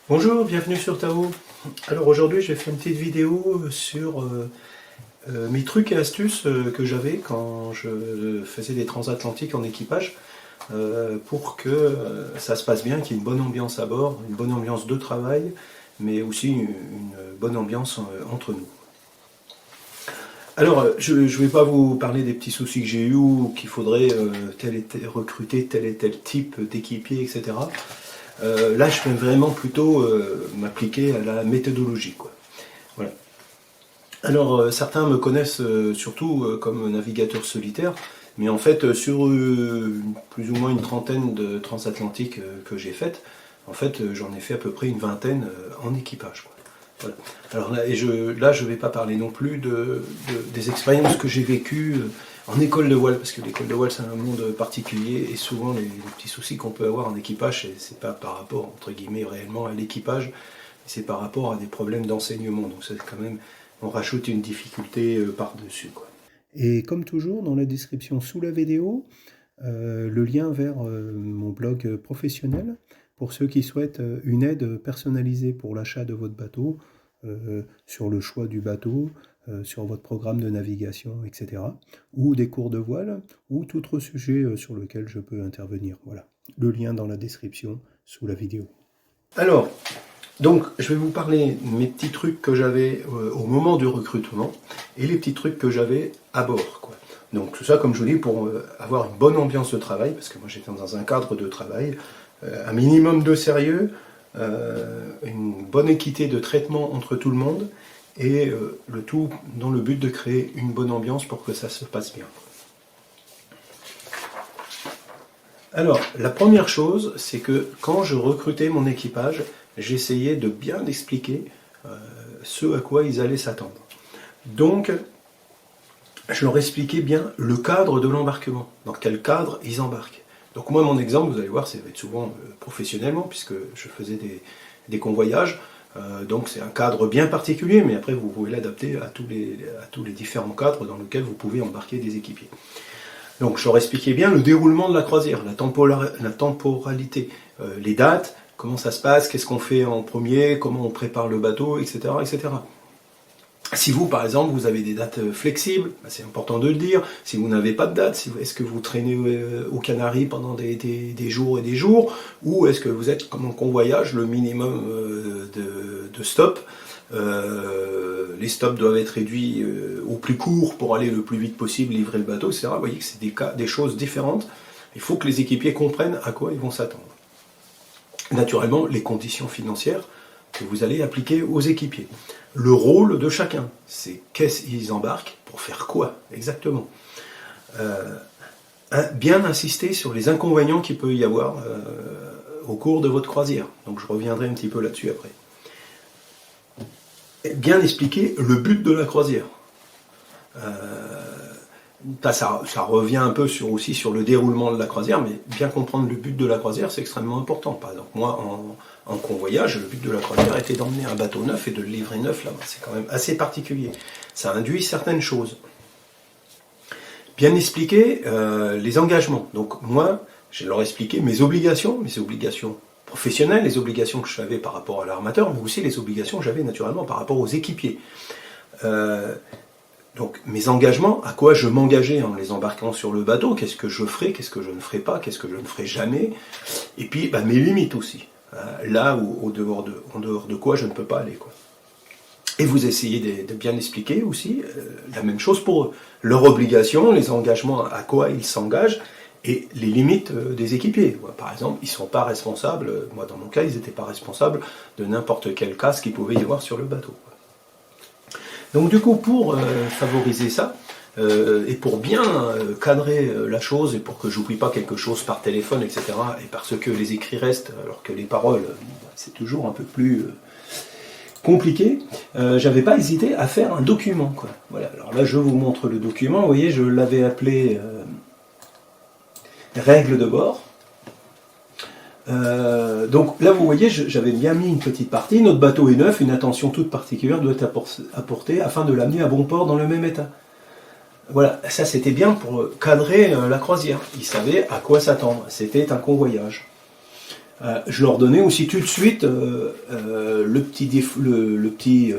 Bonjour, bienvenue sur Tao. Alors aujourd'hui je vais faire une petite vidéo sur mes trucs et astuces que j'avais quand je faisais des transatlantiques en équipage pour que ça se passe bien, qu'il y ait une bonne ambiance à bord, une bonne ambiance de travail, mais aussi une bonne ambiance entre nous. Alors je ne vais pas vous parler des petits soucis que j'ai eus ou qu'il faudrait recruter tel et tel type d'équipier, etc. Là, je vais vraiment plutôt m'appliquer à la méthodologie, quoi. Voilà. Alors, certains me connaissent surtout comme navigateur solitaire, mais en fait, sur plus ou moins une trentaine de transatlantiques que j'ai faites, en fait, j'en ai fait à peu près une vingtaine en équipage, quoi. Voilà. Alors là, je ne vais pas parler non plus des expériences que j'ai vécues en école de voile, parce que l'école de voile c'est un monde particulier et souvent les petits soucis qu'on peut avoir en équipage, c'est pas par rapport entre guillemets réellement à l'équipage, c'est par rapport à des problèmes d'enseignement. Donc c'est quand même, on rajoute une difficulté par-dessus, quoi. Et comme toujours, dans la description sous la vidéo, le lien vers mon blog professionnel pour ceux qui souhaitent une aide personnalisée pour l'achat de votre bateau, sur le choix du bateau, sur votre programme de navigation, etc. Ou des cours de voile, ou tout autre sujet sur lequel je peux intervenir. Voilà, le lien dans la description sous la vidéo. Alors, donc, je vais vous parler de mes petits trucs que j'avais au moment du recrutement et les petits trucs que j'avais à bord, quoi. Donc tout ça, comme je vous dis, pour avoir une bonne ambiance de travail, parce que moi j'étais dans un cadre de travail, un minimum de sérieux, une bonne équité de traitement entre tout le monde, et le tout dans le but de créer une bonne ambiance pour que ça se passe bien. Alors, la première chose, c'est que quand je recrutais mon équipage, j'essayais de bien expliquer ce à quoi ils allaient s'attendre. Donc, je leur expliquais bien le cadre de l'embarquement, dans quel cadre ils embarquent. Donc moi, mon exemple, vous allez voir, ça va être souvent professionnellement, puisque je faisais des convoyages, donc c'est un cadre bien particulier, mais après vous pouvez l'adapter à tous les différents cadres dans lesquels vous pouvez embarquer des équipiers. Donc je leur expliquais bien le déroulement de la croisière, la temporalité, les dates, comment ça se passe, qu'est-ce qu'on fait en premier, comment on prépare le bateau, etc. etc. Si vous, par exemple, vous avez des dates flexibles, c'est important de le dire. Si vous n'avez pas de date, est-ce que vous traînez aux Canaries pendant des jours et des jours, ou est-ce que vous êtes comme en convoyage, le minimum de stops. Les stops doivent être réduits au plus court pour aller le plus vite possible, livrer le bateau, etc. Vous voyez que c'est des choses différentes. Il faut que les équipiers comprennent à quoi ils vont s'attendre. Naturellement, les conditions financières que vous allez appliquer aux équipiers. Le rôle de chacun, c'est qu'est-ce qu'ils embarquent pour faire quoi exactement. Bien insister sur les inconvénients qu'il peut y avoir au cours de votre croisière. Donc je reviendrai un petit peu là-dessus après. Bien expliquer le but de la croisière. Ça revient un peu aussi sur le déroulement de la croisière, mais bien comprendre le but de la croisière, c'est extrêmement important. Par exemple, moi, en convoyage, le but de la croisière était d'emmener un bateau neuf et de le livrer neuf là-bas. C'est quand même assez particulier. Ça induit certaines choses. Bien expliquer les engagements. Donc moi, je leur expliqué mes obligations professionnelles, les obligations que j'avais par rapport à l'armateur, mais aussi les obligations que j'avais naturellement par rapport aux équipiers. Donc mes engagements, à quoi je m'engageais en les embarquant sur le bateau, qu'est-ce que je ferai, qu'est-ce que je ne ferai pas, qu'est-ce que je ne ferai jamais, et puis mes limites aussi, là où en dehors de quoi je ne peux pas aller, quoi. Et vous essayez de bien expliquer aussi la même chose pour eux, leurs obligations, les engagements, à quoi ils s'engagent, et les limites des équipiers. Par exemple, ils ne sont pas responsables, moi dans mon cas, ils n'étaient pas responsables de n'importe quel casse qu'il pouvait y avoir sur le bateau. Donc du coup, pour favoriser ça, et pour bien cadrer la chose, et pour que j'oublie pas quelque chose par téléphone, etc., et parce que les écrits restent, alors que les paroles, c'est toujours un peu plus compliqué, j'avais pas hésité à faire un document, quoi. Voilà. Alors là, je vous montre le document. Vous voyez, je l'avais appelé règles de bord. Donc là, vous voyez, j'avais bien mis une petite partie. Notre bateau est neuf, une attention toute particulière doit être apportée afin de l'amener à bon port dans le même état. Voilà, ça c'était bien pour cadrer la croisière. Ils savaient à quoi s'attendre. C'était un convoyage. Je leur donnais aussi tout de suite le petit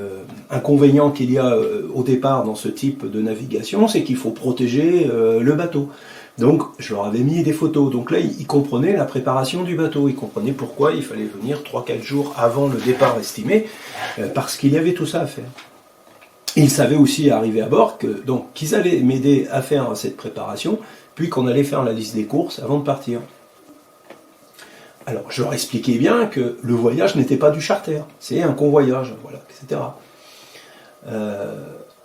inconvénient qu'il y a au départ dans ce type de navigation, c'est qu'il faut protéger le bateau. Donc je leur avais mis des photos. Donc là, ils comprenaient la préparation du bateau, ils comprenaient pourquoi il fallait venir 3-4 jours avant le départ estimé, parce qu'il y avait tout ça à faire. Ils savaient aussi, arriver à bord, qu'ils allaient m'aider à faire cette préparation, puis qu'on allait faire la liste des courses avant de partir. Alors, je leur expliquais bien que le voyage n'était pas du charter, c'est un convoyage, voilà, etc.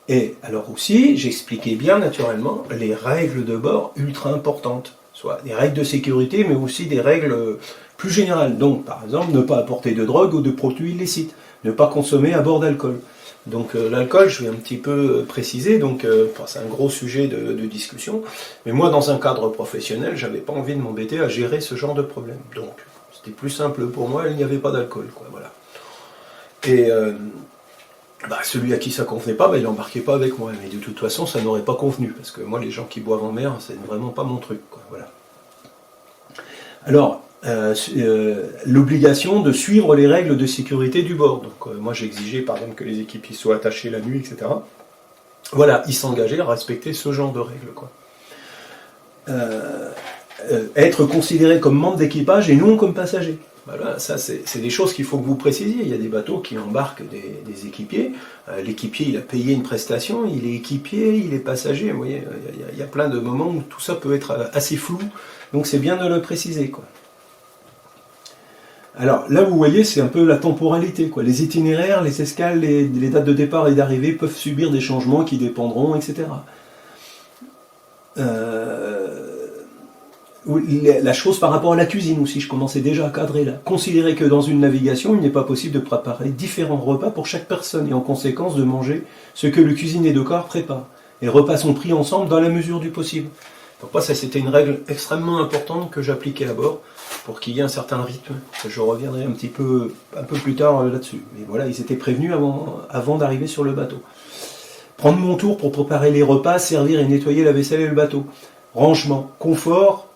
Et alors aussi, j'expliquais bien naturellement les règles de bord ultra importantes, soit des règles de sécurité, mais aussi des règles plus générales. Donc, par exemple, ne pas apporter de drogue ou de produits illicites, ne pas consommer à bord d'alcool. Donc l'alcool, je vais un petit peu préciser, donc c'est un gros sujet de discussion, mais moi dans un cadre professionnel, j'avais pas envie de m'embêter à gérer ce genre de problème. Donc c'était plus simple pour moi, il n'y avait pas d'alcool, quoi, voilà. Et celui à qui ça convenait pas, il n'embarquait pas avec moi, mais de toute façon ça n'aurait pas convenu, parce que moi les gens qui boivent en mer, c'est vraiment pas mon truc, quoi, voilà. Alors, l'obligation de suivre les règles de sécurité du bord. Donc moi j'exigeais par exemple que les équipiers soient attachés la nuit, etc. Voilà, ils s'engageaient à respecter ce genre de règles, quoi. Être considéré comme membre d'équipage et non comme passager. Voilà, ça c'est des choses qu'il faut que vous précisiez. Il y a des bateaux qui embarquent des équipiers. L'équipier, il a payé une prestation, il est équipier, il est passager. Vous voyez, il y a plein de moments où tout ça peut être assez flou. Donc c'est bien de le préciser, quoi. Alors là, vous voyez, c'est un peu la temporalité, quoi. Les itinéraires, les escales, les dates de départ et d'arrivée peuvent subir des changements qui dépendront, etc. La chose par rapport à la cuisine aussi, je commençais déjà à cadrer là. Considérez que dans une navigation, il n'est pas possible de préparer différents repas pour chaque personne et en conséquence de manger ce que le cuisinier de corps prépare. Les repas sont pris ensemble dans la mesure du possible. Donc moi, ça c'était une règle extrêmement importante que j'appliquais à bord pour qu'il y ait un certain rythme. Je reviendrai un peu plus tard là-dessus. Mais voilà, ils étaient prévenus avant d'arriver sur le bateau. Prendre mon tour pour préparer les repas, servir et nettoyer la vaisselle et le bateau. Rangement, confort,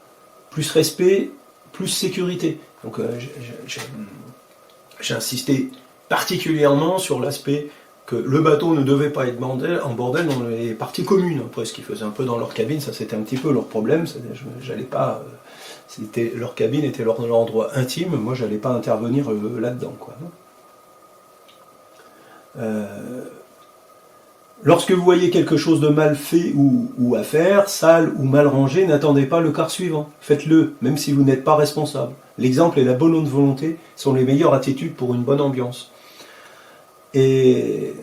plus respect, plus sécurité. Donc j'ai insisté particulièrement sur l'aspect que le bateau ne devait pas être en bordel dans les parties communes. Après, ce qu'ils faisaient un peu dans leur cabine, ça c'était un petit peu leur problème. J'allais pas, leur cabine était leur endroit intime. Moi, j'allais pas intervenir là-dedans, quoi. Lorsque vous voyez quelque chose de mal fait ou à faire, sale ou mal rangé, n'attendez pas le quart suivant. Faites-le, même si vous n'êtes pas responsable. L'exemple et la bonne volonté sont les meilleures attitudes pour une bonne ambiance. Et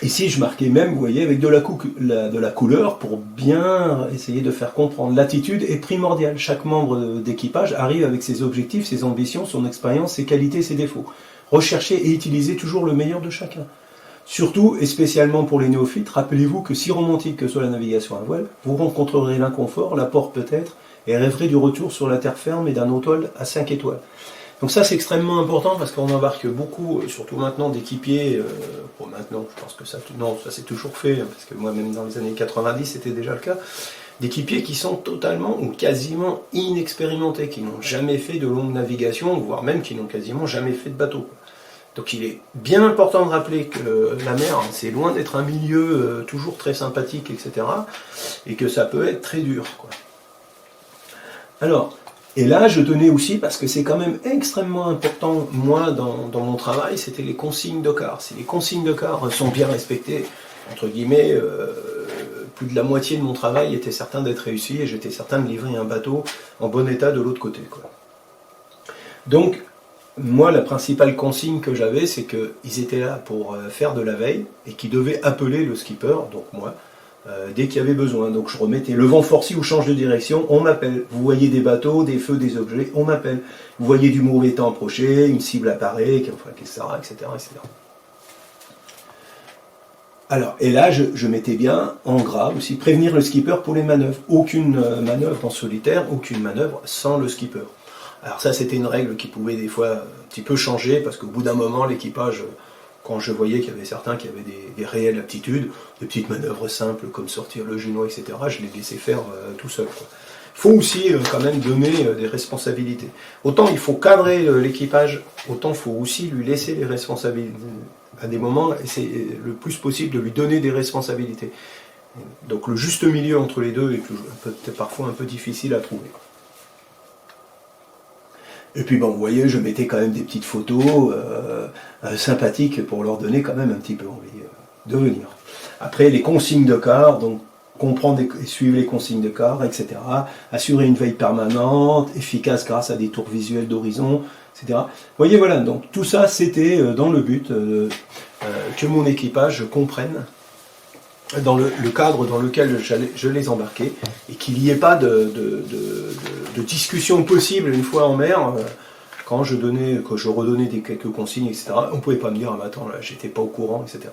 ici, je marquais même, vous voyez, avec de la couleur pour bien essayer de faire comprendre. L'attitude est primordiale. Chaque membre d'équipage arrive avec ses objectifs, ses ambitions, son expérience, ses qualités, ses défauts. Recherchez et utilisez toujours le meilleur de chacun. Surtout, et spécialement pour les néophytes, rappelez-vous que si romantique que soit la navigation à voile, vous rencontrerez l'inconfort, la porte peut-être, et rêverez du retour sur la terre ferme et d'un hôtel à 5 étoiles. Donc ça c'est extrêmement important parce qu'on embarque beaucoup, surtout maintenant, d'équipiers, maintenant je pense que ça c'est toujours fait, parce que moi même dans les années 90 c'était déjà le cas, d'équipiers qui sont totalement ou quasiment inexpérimentés, qui n'ont jamais fait de longue navigation, voire même qui n'ont quasiment jamais fait de bateau. Donc il est bien important de rappeler que la mer, c'est loin d'être un milieu toujours très sympathique, etc. Et que ça peut être très dur, quoi. Alors, et là je tenais aussi, parce que c'est quand même extrêmement important, moi dans mon travail, c'était les consignes de quart. Si les consignes de quart sont bien respectées, entre guillemets, plus de la moitié de mon travail était certain d'être réussi et j'étais certain de livrer un bateau en bon état de l'autre côté, quoi. Donc, moi, la principale consigne que j'avais, c'est qu'ils étaient là pour faire de la veille et qu'ils devaient appeler le skipper, donc moi, dès qu'il y avait besoin. Donc je remettais le vent forci ou change de direction, on m'appelle. Vous voyez des bateaux, des feux, des objets, on m'appelle. Vous voyez du mauvais temps approcher, une cible apparaît, etc., etc., etc. Alors, et là, je mettais bien en gras aussi, prévenir le skipper pour les manœuvres. Aucune manœuvre en solitaire, aucune manœuvre sans le skipper. Alors ça, c'était une règle qui pouvait des fois un petit peu changer, parce qu'au bout d'un moment, l'équipage, quand je voyais qu'il y avait certains qui avaient des réelles aptitudes, des petites manœuvres simples comme sortir le genou, etc., je les laissais faire tout seul, quoi. faut aussi quand même donner des responsabilités. Autant il faut cadrer l'équipage, autant il faut aussi lui laisser les responsabilités. À des moments, c'est le plus possible de lui donner des responsabilités. Donc le juste milieu entre les deux est peut-être parfois un peu difficile à trouver. Et puis bon, vous voyez, je mettais quand même des petites photos sympathiques pour leur donner quand même un petit peu envie de venir. Après, les consignes de quart, donc comprendre et suivre les consignes de quart, etc. Assurer une veille permanente, efficace grâce à des tours visuels d'horizon, etc. Vous voyez, voilà, donc tout ça, c'était dans le but que mon équipage comprenne dans le cadre dans lequel je les embarquais, et qu'il n'y ait pas de discussion possible une fois en mer, quand je redonnais quelques consignes, etc. On ne pouvait pas me dire, ah, mais attends, là, j'étais pas au courant, etc.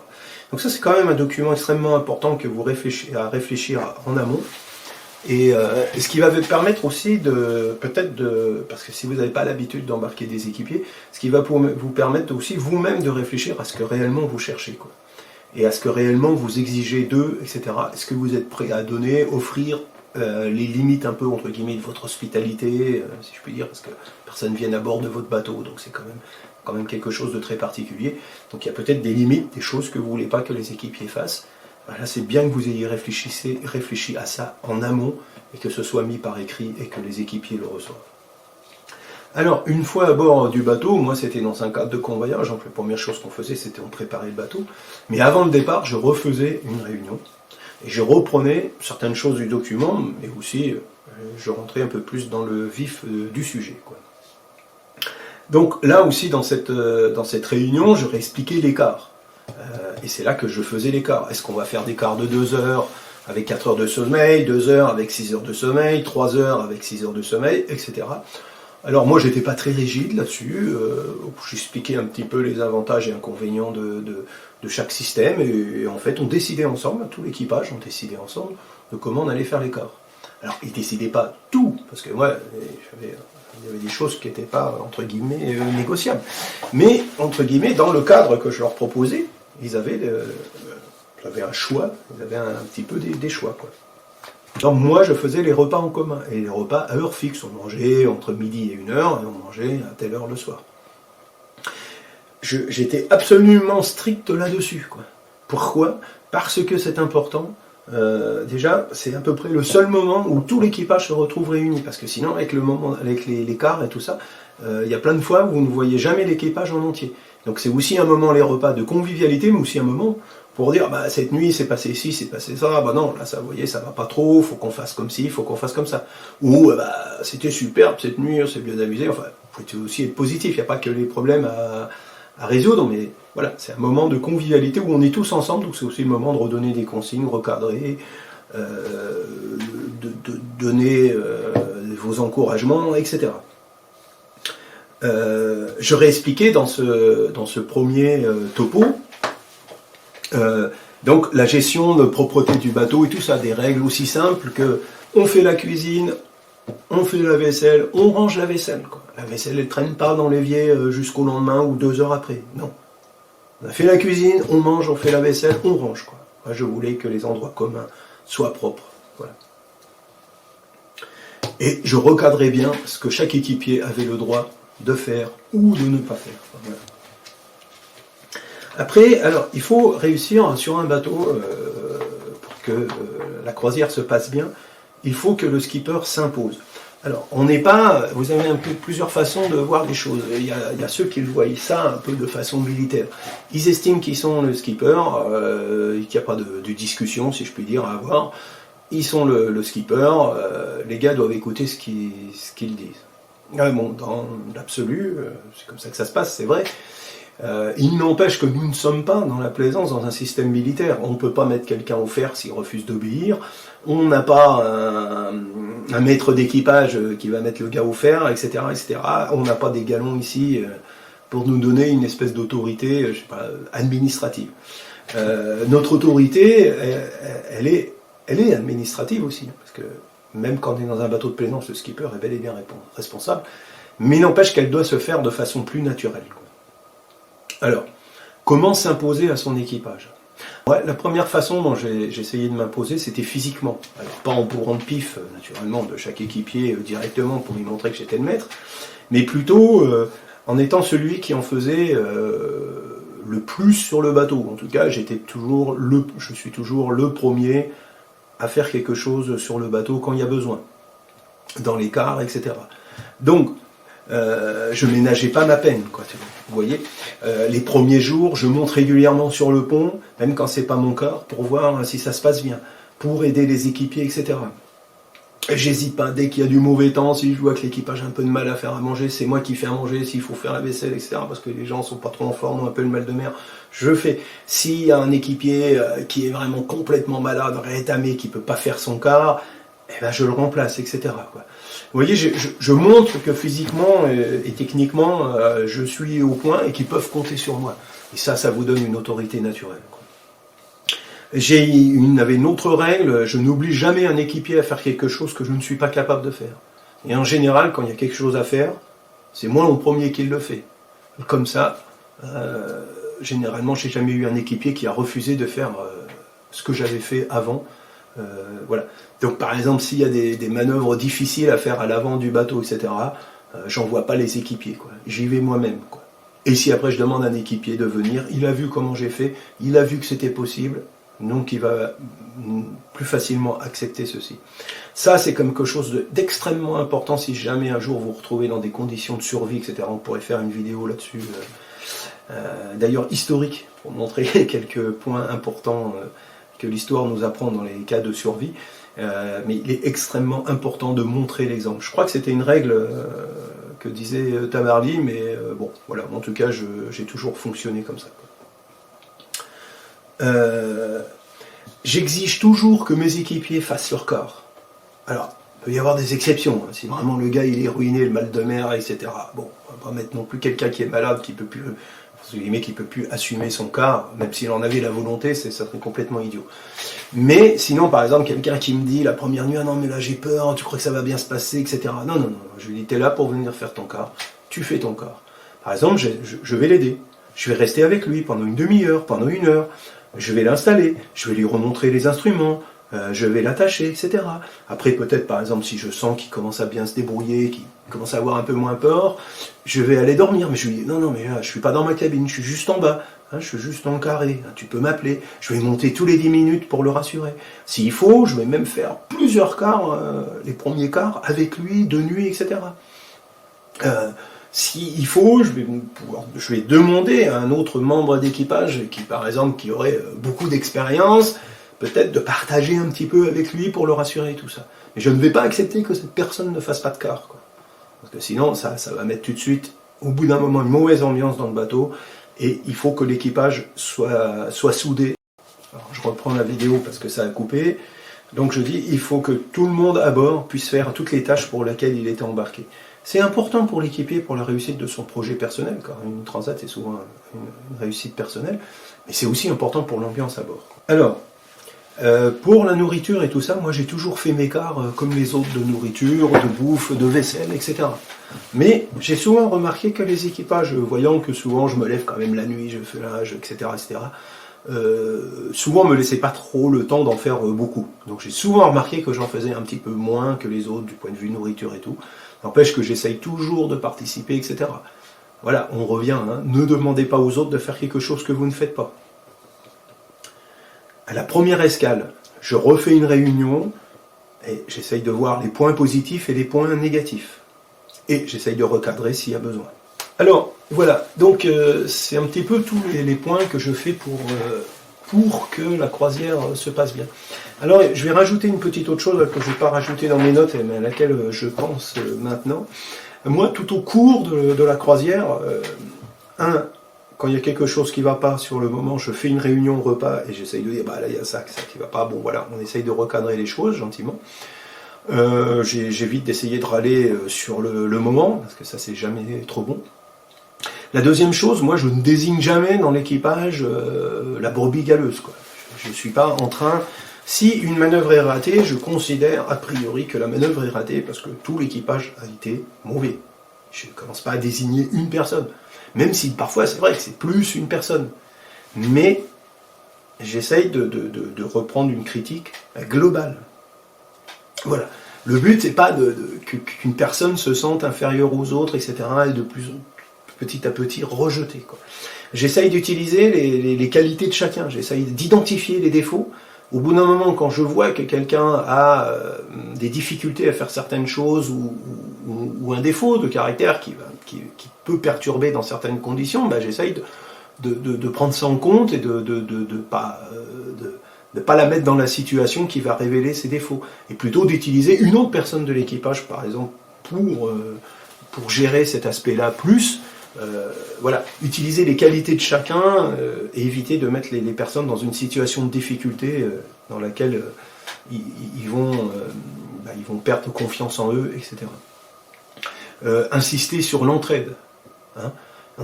Donc ça, c'est quand même un document extrêmement important que vous réfléchir en amont, et ce qui va vous permettre aussi parce que si vous n'avez pas l'habitude d'embarquer des équipiers, ce qui va vous permettre aussi vous-même de réfléchir à ce que réellement vous cherchez, quoi. Et à ce que réellement vous exigez d'eux, etc. Est-ce que vous êtes prêt à donner, offrir les limites un peu, entre guillemets, de votre hospitalité, si je puis dire, parce que personne ne vient à bord de votre bateau, donc c'est quand même quelque chose de très particulier. Donc il y a peut-être des limites, des choses que vous ne voulez pas que les équipiers fassent. Là, c'est bien que vous ayez réfléchi à ça en amont, et que ce soit mis par écrit, et que les équipiers le reçoivent. Alors, une fois à bord du bateau, moi c'était dans un cadre de convoyage, donc la première chose qu'on faisait c'était on préparait le bateau, mais avant le départ je refaisais une réunion, et je reprenais certaines choses du document, mais aussi je rentrais un peu plus dans le vif du sujet, quoi. Donc là aussi dans cette réunion, je réexpliquais l'écart, et c'est là que je faisais l'écart. Est-ce qu'on va faire des quarts de 2 heures avec 4 heures de sommeil, 2 heures avec 6 heures de sommeil, 3 heures avec 6 heures de sommeil, etc. Alors moi j'étais pas très rigide là-dessus, j'expliquais un petit peu les avantages et inconvénients de chaque système, et en fait on décidait ensemble, tout l'équipage on décidait ensemble de comment on allait faire l'écart. Alors ils décidaient pas tout, parce que moi il y avait des choses qui n'étaient pas entre guillemets négociables, mais entre guillemets dans le cadre que je leur proposais, ils avaient un choix, ils avaient un petit peu des choix, quoi. Donc moi je faisais les repas en commun, et les repas à heure fixe, on mangeait entre midi et 1h, et on mangeait à telle heure le soir. J'étais absolument strict là-dessus, quoi. Pourquoi ? Parce que c'est important. Déjà, c'est à peu près le seul moment où tout l'équipage se retrouve réuni, parce que sinon avec les quarts et tout ça, il y a plein de fois où vous ne voyez jamais l'équipage en entier. Donc c'est aussi un moment, les repas, de convivialité, mais aussi un moment pour dire, bah, cette nuit, c'est passé ci, c'est passé ça, bah non, là, ça, vous voyez, ça va pas trop, faut qu'on fasse comme ci, faut qu'on fasse comme ça. Ou, bah, c'était superbe cette nuit, on s'est bien amusé, enfin, vous pouvez aussi être positif, il n'y a pas que les problèmes à résoudre, mais voilà, c'est un moment de convivialité où on est tous ensemble, donc c'est aussi le moment de redonner des consignes, recadrer, de donner vos encouragements, etc. Je réexpliquais dans ce premier topo, donc la gestion de propreté du bateau et tout ça, des règles aussi simples que on fait la cuisine, on fait la vaisselle, on range la vaisselle, quoi. La vaisselle elle traîne pas dans l'évier jusqu'au lendemain ou 2 heures après, non. On a fait la cuisine, on mange, on fait la vaisselle, on range, quoi. Moi je voulais que les endroits communs soient propres, voilà. Et je recadrais bien ce que chaque équipier avait le droit de faire ou de ne pas faire, voilà. Après, alors, il faut réussir sur un bateau, pour que la croisière se passe bien, il faut que le skipper s'impose. Alors, on n'est pas, vous avez plusieurs façons de voir les choses. Il y a ceux qui voient ça un peu de façon militaire. Ils estiment qu'ils sont le skipper, qu'il n'y a pas de discussion, si je puis dire, à avoir. Ils sont le skipper, les gars doivent écouter ce qu'ils disent. Bon, dans l'absolu, c'est comme ça que ça se passe, c'est vrai. Il n'empêche que nous ne sommes pas dans la plaisance, dans un système militaire. On ne peut pas mettre quelqu'un au fer s'il refuse d'obéir. On n'a pas un maître d'équipage qui va mettre le gars au fer, etc., etc. On n'a pas des galons ici pour nous donner une espèce d'autorité, je sais pas, administrative. Notre autorité, elle est administrative aussi, parce que même quand on est dans un bateau de plaisance, le skipper est bel et bien responsable, mais il n'empêche qu'elle doit se faire de façon plus naturelle, quoi. Alors, comment s'imposer à son équipage ? Ouais, la première façon dont j'ai essayé de m'imposer, c'était physiquement. Alors pas en bourrant de pif, naturellement, de chaque équipier directement pour lui montrer que j'étais le maître, mais plutôt en étant celui qui en faisait le plus sur le bateau. En tout cas, je suis toujours le premier à faire quelque chose sur le bateau quand il y a besoin, dans l'écart, etc. Donc, je ménageais pas ma peine, quoi. Vous voyez, les premiers jours, je monte régulièrement sur le pont, même quand c'est pas mon corps, pour voir si ça se passe bien, pour aider les équipiers, etc. J'hésite pas, dès qu'il y a du mauvais temps, si je vois que l'équipage a un peu de mal à faire à manger, c'est moi qui fais à manger, s'il faut faire la vaisselle, etc., parce que les gens sont pas trop en forme, ont un peu le mal de mer, je fais. S'il y a un équipier qui est vraiment complètement malade, rétamé, qui peut pas faire son quart, eh ben je le remplace, etc., quoi. Vous voyez, je montre que physiquement et techniquement, je suis au point et qu'ils peuvent compter sur moi. Et ça vous donne une autorité naturelle, quoi. Il y avait une autre règle, je n'oublie jamais un équipier à faire quelque chose que je ne suis pas capable de faire. Et en général, quand il y a quelque chose à faire, c'est moi le premier qui le fait. Comme ça, généralement, j'ai jamais eu un équipier qui a refusé de faire ce que j'avais fait avant. Voilà. Donc par exemple, s'il y a des manœuvres difficiles à faire à l'avant du bateau, etc., j'envoie pas les équipiers, quoi. J'y vais moi-même, quoi. Et si après je demande à un équipier de venir, il a vu comment j'ai fait, il a vu que c'était possible, donc il va plus facilement accepter ceci. Ça, c'est quelque chose d'extrêmement important si jamais un jour vous vous retrouvez dans des conditions de survie, etc. On pourrait faire une vidéo là-dessus, d'ailleurs historique, pour montrer quelques points importants que l'histoire nous apprend dans les cas de survie. Mais il est extrêmement important de montrer l'exemple. Je crois que c'était une règle que disait Tabarly, mais bon, voilà, en tout cas, j'ai toujours fonctionné comme ça. J'exige toujours que mes équipiers fassent leur quart. Alors, il peut y avoir des exceptions, hein, si vraiment le gars il est ruiné, le mal de mer, etc. Bon, on va pas mettre non plus quelqu'un qui est malade, qui peut plus assumer son quart, même s'il en avait la volonté, ça serait complètement idiot. Mais sinon, par exemple, quelqu'un qui me dit la première nuit, ah non mais là j'ai peur, tu crois que ça va bien se passer, etc. Non, je lui dis, t'es là pour venir faire ton quart, tu fais ton quart. Par exemple, je vais l'aider, je vais rester avec lui pendant une demi-heure, pendant 1 heure, je vais l'installer, je vais lui remontrer les instruments, je vais l'attacher, etc. Après, peut-être, par exemple, si je sens qu'il commence à bien se débrouiller, qu'il commence à avoir un peu moins peur, je vais aller dormir. Mais je lui dis, non, mais là, je suis pas dans ma cabine, je suis juste en bas, hein, je suis juste en carré, hein, tu peux m'appeler. Je vais monter tous les 10 minutes pour le rassurer. S'il faut, je vais même faire plusieurs quarts, les premiers quarts, avec lui, de nuit, etc. S'il faut, je vais demander à un autre membre d'équipage, qui par exemple, qui aurait beaucoup d'expérience, peut-être de partager un petit peu avec lui pour le rassurer et tout ça. Mais je ne vais pas accepter que cette personne ne fasse pas de quart, quoi. Parce que sinon, ça va mettre tout de suite, au bout d'un moment, une mauvaise ambiance dans le bateau, et il faut que l'équipage soit soudé. Alors, je reprends la vidéo parce que ça a coupé. Donc je dis, il faut que tout le monde à bord puisse faire toutes les tâches pour lesquelles il était embarqué. C'est important pour l'équipier, pour la réussite de son projet personnel, car une transat c'est souvent une réussite personnelle, mais c'est aussi important pour l'ambiance à bord. Alors, pour la nourriture et tout ça, moi j'ai toujours fait mes quarts comme les autres, de nourriture, de bouffe, de vaisselle, etc. Mais j'ai souvent remarqué que les équipages, voyant que souvent je me lève quand même la nuit, je fais l'âge, etc., souvent me laissaient pas trop le temps d'en faire beaucoup. Donc j'ai souvent remarqué que j'en faisais un petit peu moins que les autres du point de vue nourriture et tout. N'empêche que j'essaye toujours de participer, etc. Voilà, on revient, hein, ne demandez pas aux autres de faire quelque chose que vous ne faites pas. À la première escale, je refais une réunion et j'essaye de voir les points positifs et les points négatifs. Et j'essaye de recadrer s'il y a besoin. Alors, voilà, donc c'est un petit peu tous les points que je fais pour que la croisière se passe bien. Alors, je vais rajouter une petite autre chose que je n'ai pas rajoutée dans mes notes, mais à laquelle je pense maintenant. Moi, tout au cours de la croisière, quand il y a quelque chose qui ne va pas sur le moment, je fais une réunion repas et j'essaye de dire, bah là il y a ça qui ne va pas, bon voilà, on essaye de recadrer les choses gentiment. J'évite d'essayer de râler sur le moment, parce que ça c'est jamais trop bon. La deuxième chose, moi je ne désigne jamais dans l'équipage la brebis galeuse, quoi. Je ne suis pas en train... Si une manœuvre est ratée, je considère a priori que la manœuvre est ratée parce que tout l'équipage a été mauvais. Je ne commence pas à désigner une personne. Même si parfois c'est vrai que c'est plus une personne. Mais j'essaye de reprendre une critique globale. Voilà. Le but, c'est pas qu'une personne se sente inférieure aux autres, etc., et de petit à petit rejetée, quoi. J'essaye d'utiliser les qualités de chacun, j'essaye d'identifier les défauts. Au bout d'un moment, quand je vois que quelqu'un a des difficultés à faire certaines choses ou un défaut de caractère qui peut perturber dans certaines conditions, bah, j'essaye de prendre ça en compte et de pas la mettre dans la situation qui va révéler ses défauts. Et plutôt d'utiliser une autre personne de l'équipage, par exemple, pour gérer cet aspect-là plus. Voilà, utiliser les qualités de chacun et éviter de mettre les personnes dans une situation de difficulté dans laquelle ils vont perdre confiance en eux, etc. Insister sur l'entraide. Hein.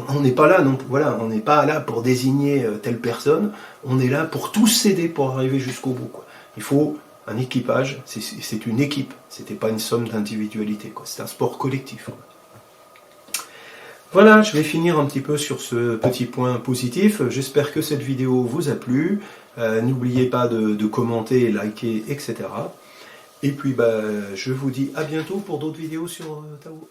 On n'est pas là, non, voilà, on n'est pas là pour désigner telle personne, on est là pour tous s'aider pour arriver jusqu'au bout, quoi. Il faut un équipage, c'est une équipe, c'était pas une somme d'individualité, quoi. C'est un sport collectif. Voilà, je vais finir un petit peu sur ce petit point positif. J'espère que cette vidéo vous a plu. N'oubliez pas de commenter, liker, etc. Et puis je vous dis à bientôt pour d'autres vidéos sur Tao.